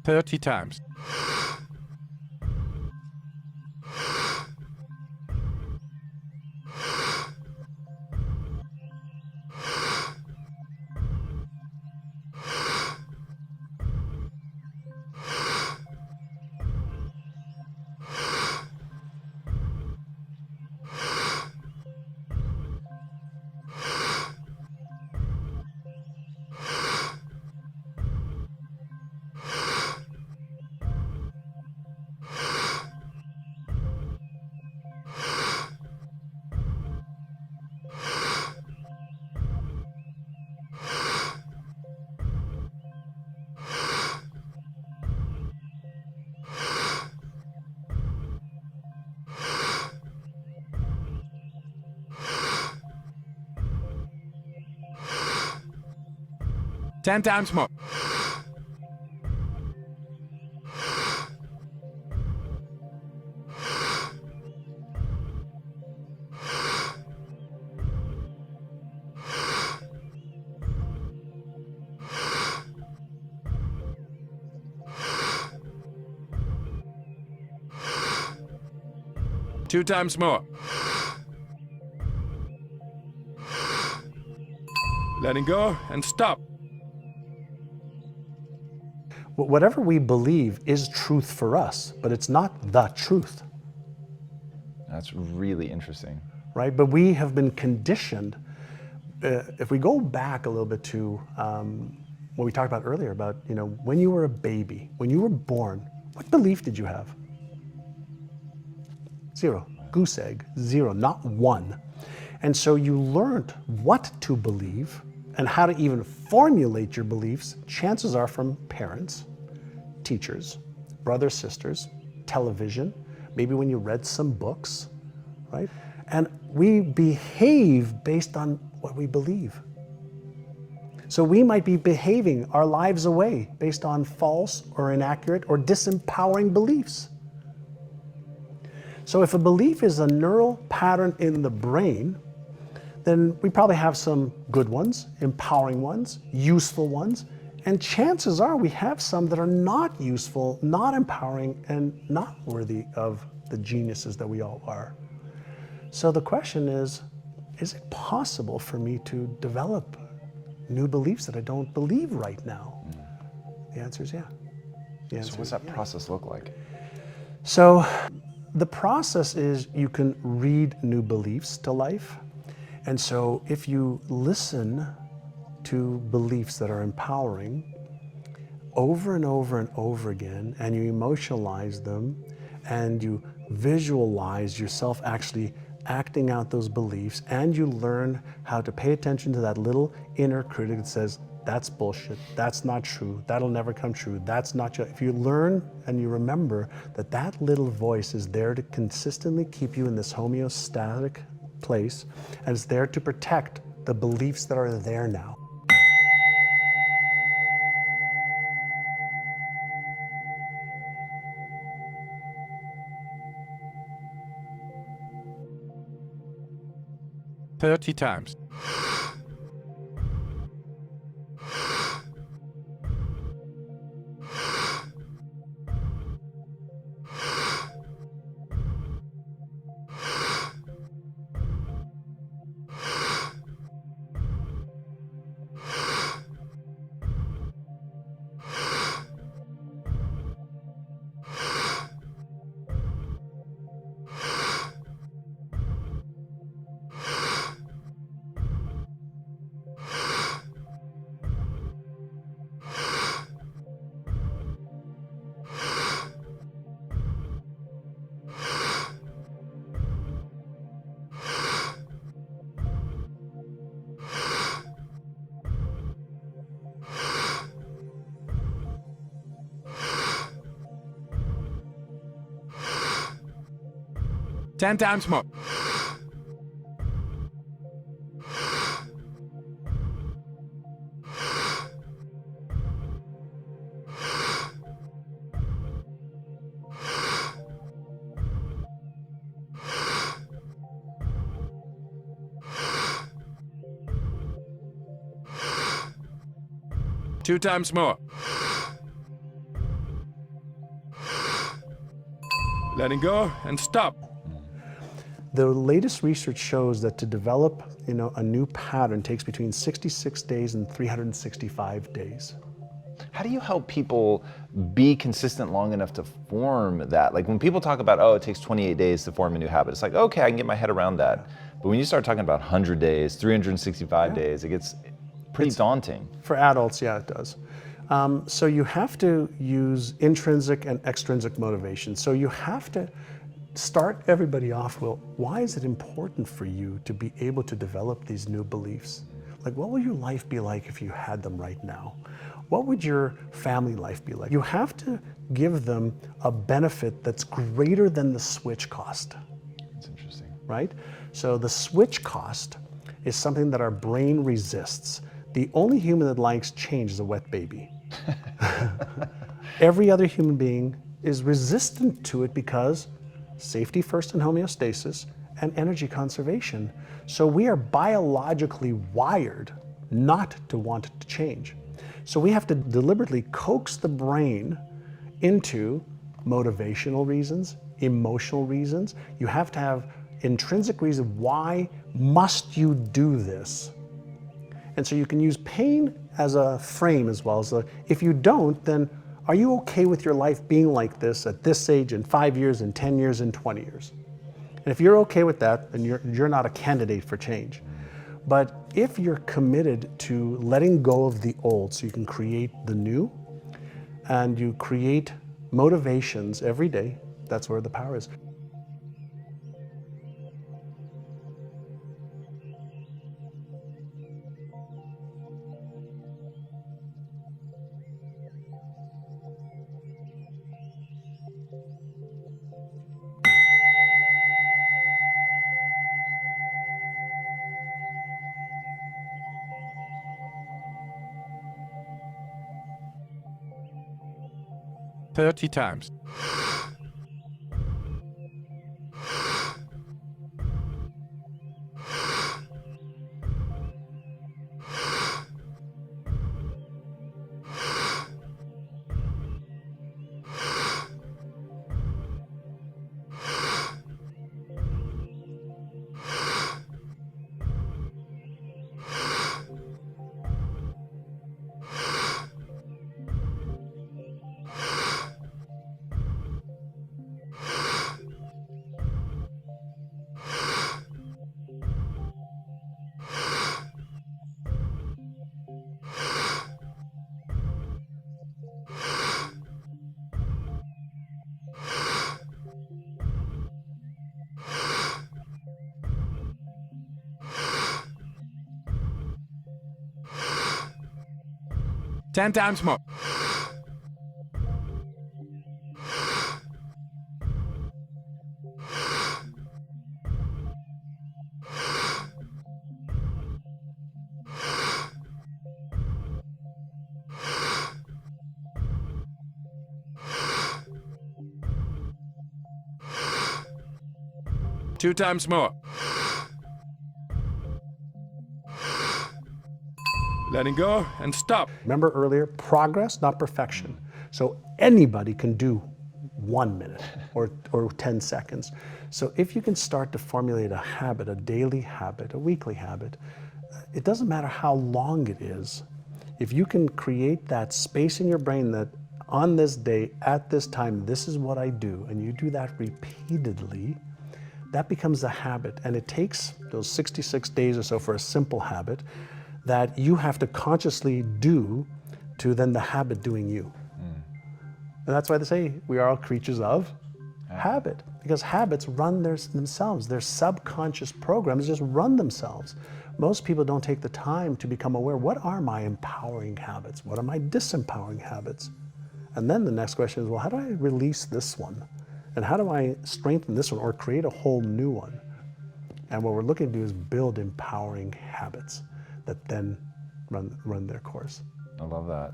30 times. Ten times more. Two times more. Letting go and stop. Whatever we believe is truth for us, but it's not the truth. That's really interesting. Right? But we have been conditioned. If we go back a little bit to what we talked about earlier about, when you were a baby, when you were born, what belief did you have? Zero. Goose egg, zero, not one. And so you learned what to believe and how to even formulate your beliefs, chances are from parents, teachers, brothers, sisters, television, maybe when you read some books, right? And we behave based on what we believe. So we might be behaving our lives away based on false or inaccurate or disempowering beliefs. So if a belief is a neural pattern in the brain, then we probably have some good ones, empowering ones, useful ones, and chances are we have some that are not useful, not empowering, and not worthy of the geniuses that we all are. So the question is it possible for me to develop new beliefs that I don't believe right now? The answer is yeah. So what's that process look like? So the process is you can read new beliefs to life. And so if you listen to beliefs that are empowering over and over and over again, and you emotionalize them, and you visualize yourself actually acting out those beliefs, and you learn how to pay attention to that little inner critic that says, that's bullshit, that's not true, that'll never come true, that's not true. If you learn and you remember that that little voice is there to consistently keep you in this homeostatic place, and it's there to protect the beliefs that are there now. Thirty times. Ten times more. Two times more. Letting go and stop. The latest research shows that to develop, a new pattern takes between 66 days and 365 days. How do you help people be consistent long enough to form that? Like when people talk about, oh, it takes 28 days to form a new habit, it's like, okay, I can get my head around that. But when you start talking about 100 days, 365 days, it gets pretty daunting. For adults, yeah, it does. So you have to use intrinsic and extrinsic motivation. So you have to start everybody off with, why is it important for you to be able to develop these new beliefs? Like, what will your life be like if you had them right now? What would your family life be like? You have to give them a benefit that's greater than the switch cost. That's interesting. Right? So the switch cost is something that our brain resists. The only human that likes change is a wet baby. Every other human being is resistant to it because safety first and homeostasis and energy conservation. So we are biologically wired not to want to change. So we have to deliberately coax the brain into motivational reasons, emotional reasons. You have to have intrinsic reason, why must you do this? And so you can use pain as a frame as well as if you don't, then are you okay with your life being like this at this age in 5 years, in 10 years, in 20 years? And if you're okay with that, then you're not a candidate for change. But if you're committed to letting go of the old so you can create the new, and you create motivations every day, that's where the power is. Thirty times. Ten times more. Two times more. Letting go and stop. Remember earlier, progress, not perfection. So anybody can do 1 minute or 10 seconds. So if you can start to formulate a habit, a daily habit, a weekly habit, it doesn't matter how long it is. If you can create that space in your brain that on this day, at this time, this is what I do, and you do that repeatedly, that becomes a habit. And it takes those 66 days or so for a simple habit that you have to consciously do to then the habit doing you. And that's why they say we are all creatures of habit, because habits run themselves. Their subconscious programs just run themselves. Most people don't take the time to become aware, what are my empowering habits? What are my disempowering habits? And then the next question is, well, how do I release this one? And how do I strengthen this one or create a whole new one? And what we're looking to do is build empowering habits that then run their course. I love that.